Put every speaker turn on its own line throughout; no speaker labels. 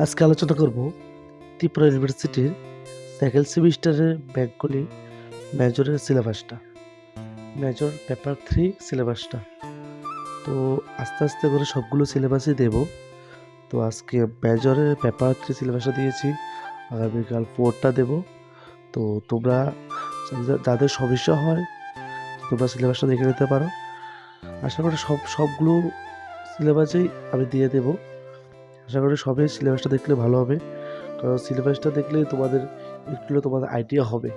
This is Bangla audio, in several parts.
আজকে আলোচনা করব ত্রিপুরা ইউনিভার্সিটির সেকেন্ড সেমিস্টারের ব্যাংকগুলি মেজরের সিলেবাসটা, মেজর পেপার 3 সিলেবাসটা। তো আস্তে আস্তে করে সবগুলো সিলেবাসই দেব। তো আজকে মেজরের পেপার 3 সিলেবাসটা দিয়েছি, আগামীকাল 4টা দেব। তো তোমরা যাদের সমস্যা হয় তোমরা সিলেবাসটা দেখে নিতে পারো। আশা করি সবগুলো সিলেবাসেই আমি দিয়ে দেব। আশা করি সবাই সিলেবাসটা দেখলে ভালো হবে, কারণ সিলেবাসটা দেখলে তোমাদের একটু তোমাদের আইডিয়া হবে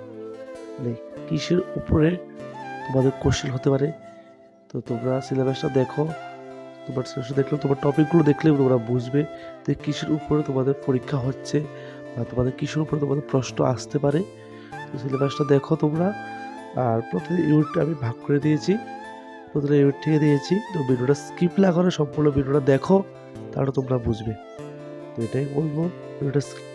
মানে কিসের উপরে তোমাদের কোশ্চেন হতে পারে। তো তোমরা সিলেবাসটা দেখো, তোমার সিলেবাসটা দেখলে তোমার টপিকগুলো দেখলে তোমরা বুঝবে যে কিসের উপরে তোমাদের পরীক্ষা হচ্ছে বা তোমাদের কিসের উপরে তোমাদের প্রশ্ন আসতে পারে। তো সিলেবাসটা দেখো তোমরা। আর প্রতিটি ইউনিটটা আমি ভাগ করে দিয়েছি, প্রতিটা ইউনিট থেকে দিয়েছি। তো ভিডিওটা স্কিপ না করে সম্পূর্ণ ভিডিওটা দেখো, তাহলে তোমরা বুঝবে। তো এটাই বলবো, ভিডিওটা স্কিপ